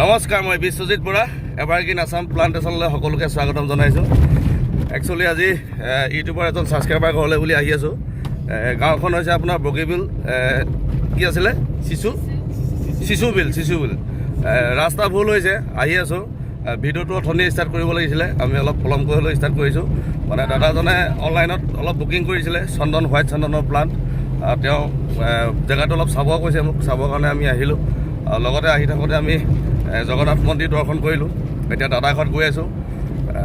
নমস্কাৰ, মই বিশ্বজিৎ বৰা। এভাৰগ্ৰীণ আছাম প্লাণ্টেশ্যনলৈ সকলোকে স্বাগতম জনাইছোঁ। একচুৱেলি আজি ইউটিউবৰ এজন ছাবস্ক্ৰাইবাৰ ঘৰলৈ বুলি আহি আছোঁ। গাঁওখন হৈছে আপোনাৰ বগীবিল, কি আছিলে, চিচু বিল। ৰাস্তা ভুল হৈছে, আহি আছোঁ। ভিডিঅ'টো অথনি ষ্টাৰ্ট কৰিব লাগিছিলে, আমি অলপ পলমকৈ হ'লেও ষ্টাৰ্ট কৰিছোঁ। মানে দাদাজনে অনলাইনত অলপ বুকিং কৰিছিলে হোৱাইট চন্দনৰ প্লাণ্ট। তেওঁ জেগাটো অলপ চাব কৈছে মোক, চাবৰ কাৰণে আমি আহিলোঁ। লগতে আহি থাকোঁতে আমি জগন্নাথ মন্দিৰ দৰ্শন কৰিলোঁ। এতিয়া দাদা ঘৰত গৈ আছোঁ।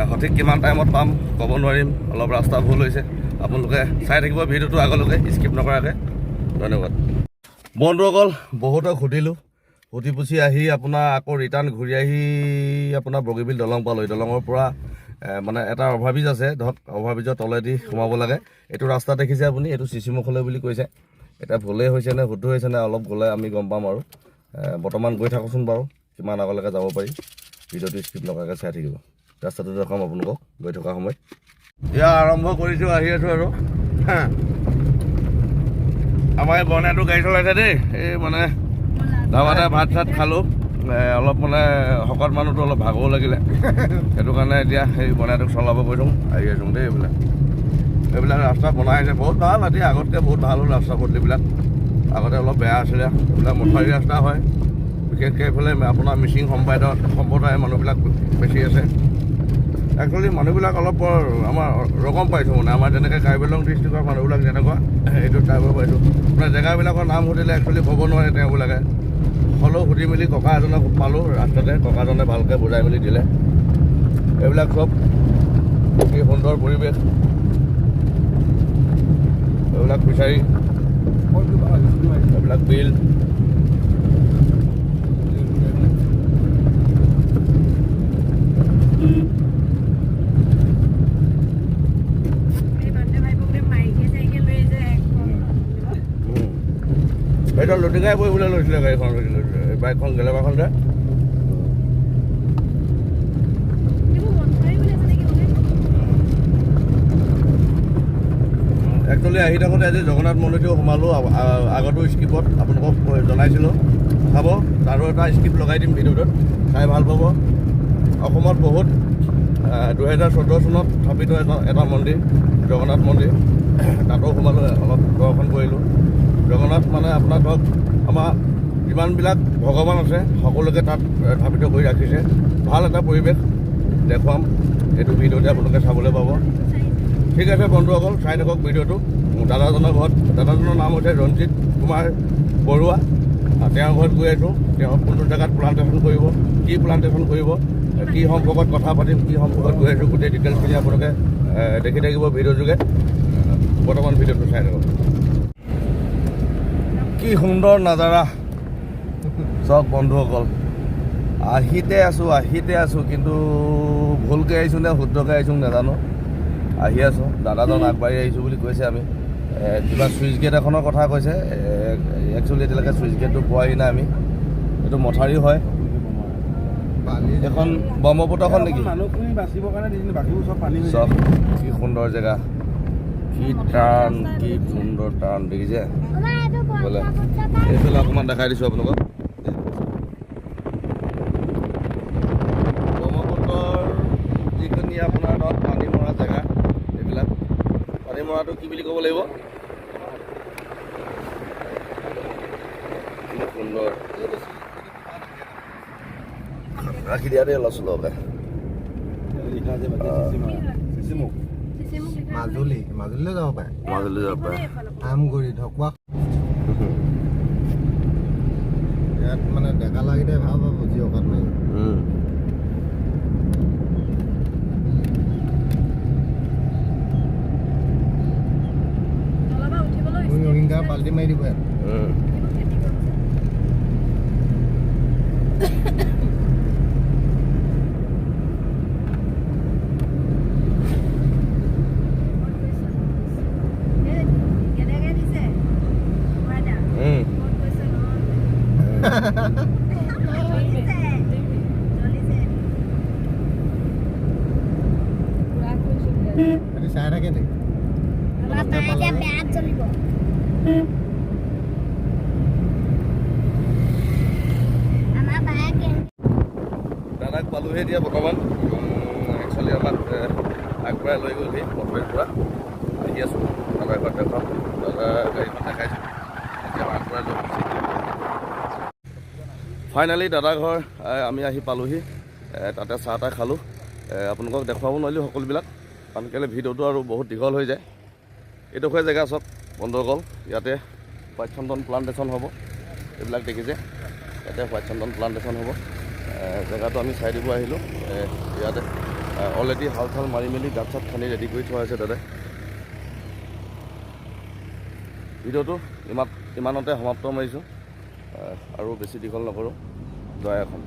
সঠিক কিমান টাইমত পাম ক'ব নোৱাৰিম, অলপ ৰাস্তা ভুল হৈছে। আপোনালোকে চাই থাকিব ভিডিঅ'টো আগলৈকে, স্কিপ নকৰাকৈ। ধন্যবাদ। বন্ধুসকল, বহুতক সুধিলোঁ, সুধি পুচি আহি আপোনাৰ আকৌ ৰিটাৰ্ণ ঘূৰি আহি আপোনাৰ বগীবিল দলং পালোঁ। দলঙৰ পৰা মানে এটা অভাৰব্ৰিজ আছে, ধৰক অভাৰব্ৰিজৰ তলেদি সোমাব লাগে। এইটো ৰাস্তা দেখিছে আপুনি, এইটো চিচিমুখলৈ বুলি কৈছে। এতিয়া ভুলেই হৈছে নে শুদ্ধ হৈছে নে অলপ গ'লে আমি গম পাম আৰু। বৰ্তমান গৈ থাকোঁচোন বাৰু, কিমান আগলৈকে যাব পাৰি। ভিডিঅ'টো স্কিপ নকৰাকৈ চাই থাকিব। ৰাস্তাটো দেখাম আপোনালোকক গৈ থকা সময়ত। এয়া আৰম্ভ কৰিছোঁ, আহি আছোঁ আৰু। আমাৰ এই বনাইটো গাড়ী চলাইছে দেই। এই মানে ধাবাতে ভাত চাত খালোঁ, অলপ মানে শকত মানুহটো অলপ ভাগৰো লাগিলে, সেইটো কাৰণে এতিয়া সেই বনাইটোক চলাব গৈছোঁ। আহি আছোঁ দেই। এইবিলাক ৰাস্তা বনাই আছে, বহুত ভাল। এতিয়া আগতকৈ বহুত ভাল হ'ল ৰাস্তা পদূলিবিলাক। আগতে অলপ বেয়া আছিলে। এইবিলাক মথাউৰি ৰাস্তা হয়, বিশেষকৈ এইফালে আপোনাৰ মিচিং সম্প্ৰদায়ৰ মানুহবিলাক বেছি আছে। একচুৱেলি মানুহবিলাক অলপ বৰ আমাৰ ৰকম পাইছোঁ, মানে আমাৰ যেনেকৈ কাৰ্বি আংলং ডিষ্ট্ৰিক্টৰ মানুহবিলাক যেনেকুৱা, সেইটো টাইপৰ পাইছোঁ। মানে জেগাবিলাকৰ নাম সুধিলে একচুৱেলি ক'ব নোৱাৰে তেওঁবিলাকে। হ'লেও সুধি মেলি ককা এজনক পালোঁ ৰাস্তাতে, ককাজনে ভালকৈ বুজাই মেলি দিলে। এইবিলাক চব কি সুন্দৰ পৰিৱেশ, এইবিলাক ফিচাৰী, এইবিলাক বিল। এইটো লুটিকাই পৰিবলৈ লৈছিলে গাড়ীখন, বাইকখন গেলেবাখন যে। একচুৱেলি আহি থাকোঁতে আজি জগন্নাথ মন্দিৰটো সোমালোঁ। আগতো স্কিপত আপোনালোকক জনাইছিলোঁ, চাব। তাৰো এটা স্কিপ লগাই দিম ভিডিঅ'টোত, চাই ভাল পাব। অসমত বহুত 2014 চনত স্থাপিত এটা মন্দিৰ, জগন্নাথ মন্দিৰ। তাতো সোমালোঁ, অলপ দৰ্শন কৰিলোঁ। জগন্নাথ মানে আপোনাৰ ধৰক আমাৰ যিমানবিলাক ভগৱান আছে সকলোকে তাত স্থাপিত কৰি ৰাখিছে। ভাল এটা পৰিৱেশ দেখুৱাম, এইটো ভিডিঅ'তে আপোনালোকে চাবলৈ পাব। ঠিক আছে বন্ধুসকল, চাই থাকক ভিডিঅ'টো। দাদাজনৰ ঘৰত, দাদাজনৰ নাম হৈছে ৰঞ্জিত কুমাৰ বৰুৱা। তেওঁৰ ঘৰত গৈ আছোঁ। তেওঁ কোনটো জেগাত প্লাণ্টেশ্যন কৰিব, কি প্লাণ্টেশ্যন কৰিব, কি সম্পৰ্কত কথা পাতিম, কি সম্পৰ্কত গৈ আছোঁ, গোটেই ডিটেইলছখিনি আপোনালোকে দেখি থাকিব ভিডিঅ' যোগে। বৰ্তমান ভিডিঅ'টো চাই থাকক। কি সুন্দৰ নাজাৰা চাওক বন্ধুসকল। আহিতে আছোঁ, কিন্তু ভুলকৈ আহিছোঁ নে শুদ্ধকৈ আহিছোঁ নাজানো। আহি আছোঁ, দাদাজন আগবাঢ়ি আহিছোঁ বুলি কৈছে। আমি কিবা চুইচ গেট এখনৰ কথা কৈছে। একচুৱেলি এতিয়ালৈকে চুইচ গেটটো পোৱাহি নাই আমি। এইটো মথাউৰি হয়, এখন ব্ৰহ্মপুত্ৰখন নেকি? চব কি সুন্দৰ জেগা, কি টান, কি সুন্দৰ টান দেখিছে বোলে। এইফালে অকণমান দেখাই দিছোঁ আপোনালোকক। ব্ৰহ্মপুত্ৰৰ যিখিনি আপোনাৰ ধৰক পানী মৰা জেগা, এইবিলাক পানী মৰাটো কি বুলি ক'ব লাগিব, কি সুন্দৰ। ৰাখি দিয়া দেই অলপ চলকে। মাজুলীলৈ যাব পাৰে, আমগুৰি, ঢকুৱা। ইয়াত মানে ডেকা লাগিলে ভাল পাব, যি অকাত নাই। পাল্টি মাৰি দিব ইয়াত। চাই থাকে নেকি? পালোহি এতিয়া বৰ্তমান একচুৱেলি আমাক আগবঢ়াই লৈ গ'লহি পথৰিৰ পৰা আহি আছোঁ দাদাৰ ঘৰত দেখাম দাদা গাড়ীখন দেখাইছোঁ এতিয়া আগবঢ়াই লৈ গৈছে ফাইনেলি দাদা ঘৰ আমি আহি পালোহি তাতে চাহ তাহ খালোঁ আপোনালোকক দেখুৱাব নোৱাৰিলোঁ সকলোবিলাক কাৰণ কেলৈ ভিডিঅ'টো আৰু বহুত দীঘল হৈ যায় এইডোখৰ জেগা চাওক বন্দৰকল ইয়াতে হোৱাইট চন্দন প্লাণ্টেশ্যন হ'ব এইবিলাক দেখিছে ইয়াতে হোৱাইট চন্দন প্লাণ্টেশ্যন হ'ব জেগাটো আমি চাই দিব আহিলোঁ ইয়াতে অলৰেডি হাল চাল মাৰি মেলি গাঁত চাত খান্দি ৰেডি কৰি থোৱা হৈছে দাদা ভিডিঅ'টো ইমানতে সমাপ্ত মাৰিছোঁ আৰু বেছি দীঘল নকৰোঁ জয় অসম